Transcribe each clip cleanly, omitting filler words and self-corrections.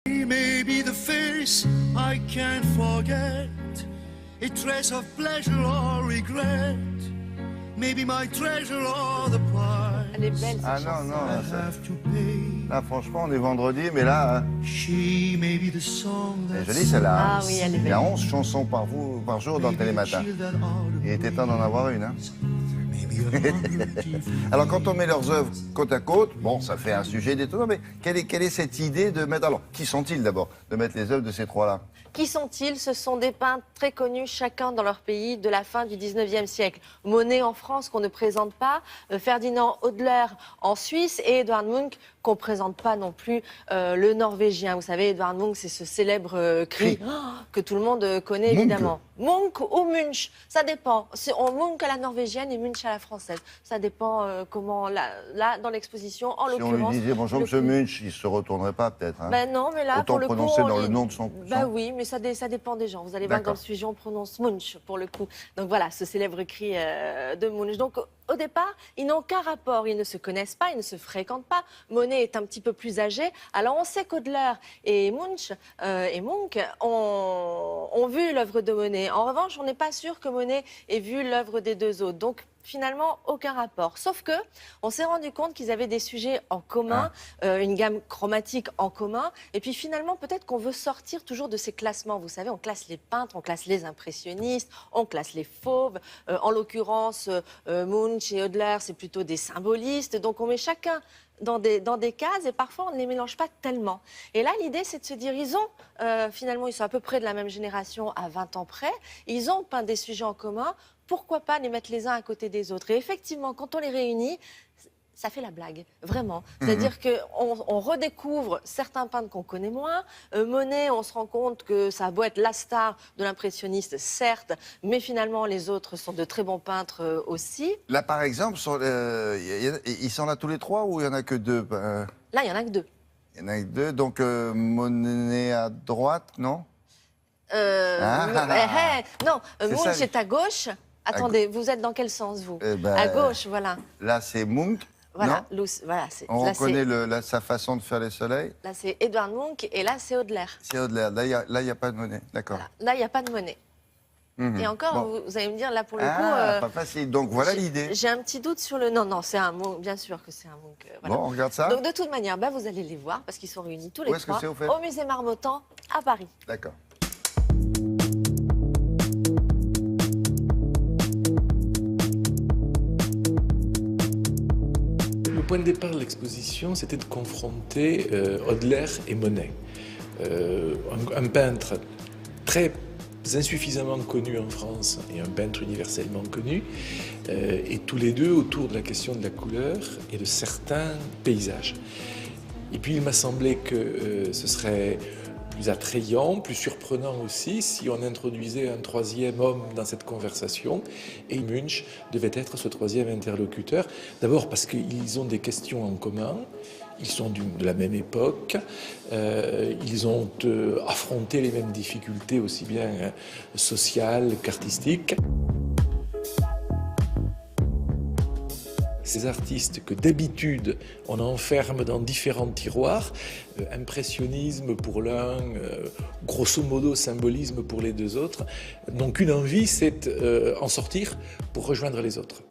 Maybe the face I can't forget, a trace of pleasure or regret. Maybe my treasure or the price. Elle est belle, cette Ah chanson. non, non, I ça- have to pay. là franchement on est vendredi, mais là, She may be the song c'est that joli celle-là. hein. Ah oui, elle est Il y a belle. 11 chansons par jour dans Télématin. Il était temps d'en avoir une. Hein. Alors quand on met leurs œuvres côte à côte, bon, ça fait un sujet détonnant, mais quelle est cette idée de mettre... Alors, qui sont-ils d'abord, de mettre les œuvres de ces trois-là? Qui sont-ils? Ce sont des peintres très connus, chacun dans leur pays, de la fin du 19e siècle. Monet en France, qu'on ne présente pas, Ferdinand Hodler en Suisse et Edvard Munch, qu'on ne présente pas non plus, le Norvégien. Vous savez, Edvard Munch, c'est ce célèbre cri que tout le monde connaît, Munch. évidemment. Munch ou Munch, ça dépend. On Munch à la norvégienne et Munch à la française. Ça dépend comment, là, dans l'exposition, en Si on lui l'occurrence... disait bonjour le- monsieur Munch, il ne se retournerait pas peut-être. Hein. Ben non, mais là, Autant pour le coup, prononcer on dans lui- le nom de son... Bah oui, mais ça dépend des gens. Vous allez voir que dans le D'accord. sujet, on prononce Munch, pour le coup. Donc voilà, ce célèbre cri de Munch. Donc au départ, ils n'ont qu'un rapport. Ils ne se connaissent pas, ils ne se fréquentent pas. Monet est un petit peu plus âgé. Alors on sait qu'Hodler et Munch ont vu l'œuvre de Monet. En revanche, on n'est pas sûr que Monet ait vu l'œuvre des deux autres. Donc finalement, aucun rapport. Sauf que on s'est rendu compte qu'ils avaient des sujets en commun, une gamme chromatique en commun. Et puis finalement, peut-être qu'on veut sortir toujours de ces classements. Vous savez, on classe les peintres, on classe les impressionnistes, on classe les fauves. En l'occurrence, Munch et Hodler, c'est plutôt des symbolistes. Donc on met chacun dans des cases et parfois on ne les mélange pas tellement. Et là, l'idée, c'est de se dire, finalement, ils sont à peu près de la même génération, à 20 ans près. Ils ont peint des sujets en commun. Pourquoi pas les mettre les uns à côté des autres? Et effectivement, quand on les réunit, ça fait la blague, vraiment. C'est-à-dire qu'on redécouvre certains peintres qu'on connaît moins. Monet, on se rend compte que ça a beau être la star de l'impressionniste, certes, mais finalement, les autres sont de très bons peintres aussi. Là par exemple, ils sont là tous les trois ou il n'y en a que deux? Là, il n'y en a que deux. Il y en a que deux, donc Monet à droite, non? Non, C'est Munch ça. est à gauche. Attendez, vous êtes dans quel sens, vous? Ben, À gauche, voilà. Là c'est Munch, Voilà, non? voilà, On là, reconnaît sa façon de faire les soleils. là, c'est Edvard Munch et là, c'est Hodler. C'est Hodler, là il n'y a pas de Monet, d'accord. Voilà. Là, il n'y a pas de Monet. Et encore, Bon. vous allez me dire, là, pour le Ah, coup... pas facile, donc voilà l'idée. J'ai un petit doute sur le... Non, c'est un Munch, bien sûr que c'est un Munch. Voilà. Bon, on regarde ça. Donc, de toute manière, vous allez les voir, parce qu'ils sont réunis tous les Où est-ce que trois c'est, au fait Musée Marmottan, à Paris. D'accord. Le point de départ de l'exposition, c'était de confronter Hodler et Monet. Un peintre très insuffisamment connu en France et un peintre universellement connu, et tous les deux autour de la question de la couleur et de certains paysages. Et puis il m'a semblé que ce serait plus attrayant, plus surprenant aussi si on introduisait un troisième homme dans cette conversation. Et Munch devait être ce troisième interlocuteur. D'abord parce qu'ils ont des questions en commun, ils sont de la même époque, ils ont affronté les mêmes difficultés aussi bien sociales qu'artistiques. Ces artistes que d'habitude on enferme dans différents tiroirs, impressionnisme pour l'un, grosso modo symbolisme pour les deux autres, n'ont qu'une envie, c'est en sortir pour rejoindre les autres.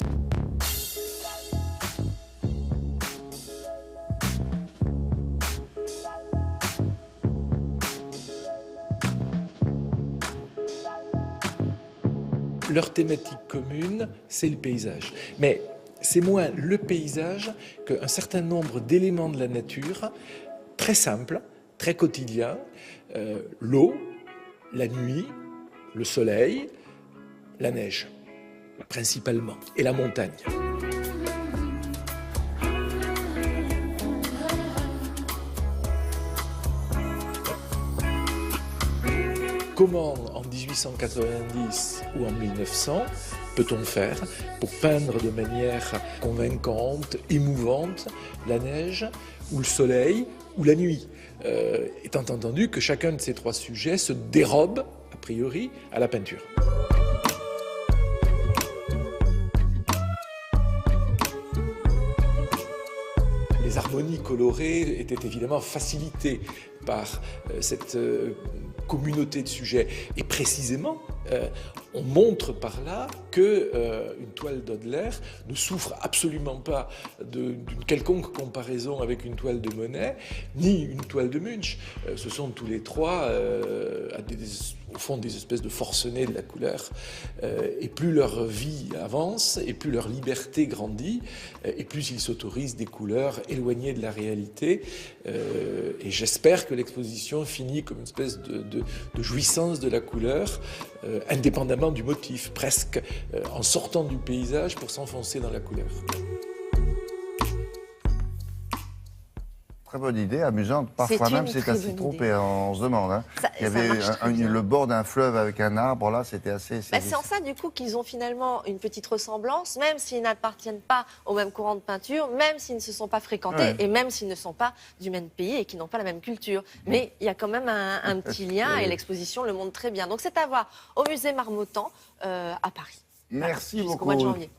Leur thématique commune, c'est le paysage. Mais c'est moins le paysage qu'un certain nombre d'éléments de la nature, très simples, très quotidiens. L'eau, la nuit, le soleil, la neige, principalement, et la montagne. Comment, en 1890 ou en 1900, peut-on faire pour peindre de manière convaincante, émouvante, la neige ou le soleil ou la nuit, étant entendu que chacun de ces trois sujets se dérobe, a priori, à la peinture. Les harmonies colorées étaient évidemment facilitées par cette communauté de sujets. Et précisément, on montre par là qu'une toile d'Audelaire ne souffre absolument pas d'une quelconque comparaison avec une toile de Monet, ni une toile de Munch. Ce sont tous les trois, au fond, des espèces de forcenés de la couleur. Et plus leur vie avance, et plus leur liberté grandit, et plus ils s'autorisent des couleurs éloignées de la réalité. Et j'espère que l'exposition finit comme une espèce de jouissance de la couleur, indépendamment du motif, presque en sortant du paysage pour s'enfoncer dans la couleur. Très bonne idée, amusante. Parfois même, c'est à s'y tromper, on se demande. Hein. Il y avait le bord d'un fleuve avec un arbre, là, c'était assez... C'est en ça, du coup, qu'ils ont finalement une petite ressemblance, même s'ils n'appartiennent pas au même courant de peinture, même s'ils ne se sont pas fréquentés, et même s'ils ne sont pas du même pays et qui n'ont pas la même culture. Mais il y a quand même un petit lien, et l'exposition le montre très bien. Donc c'est à voir au musée Marmottan à Paris. Merci jusqu'au beaucoup. mois de janvier.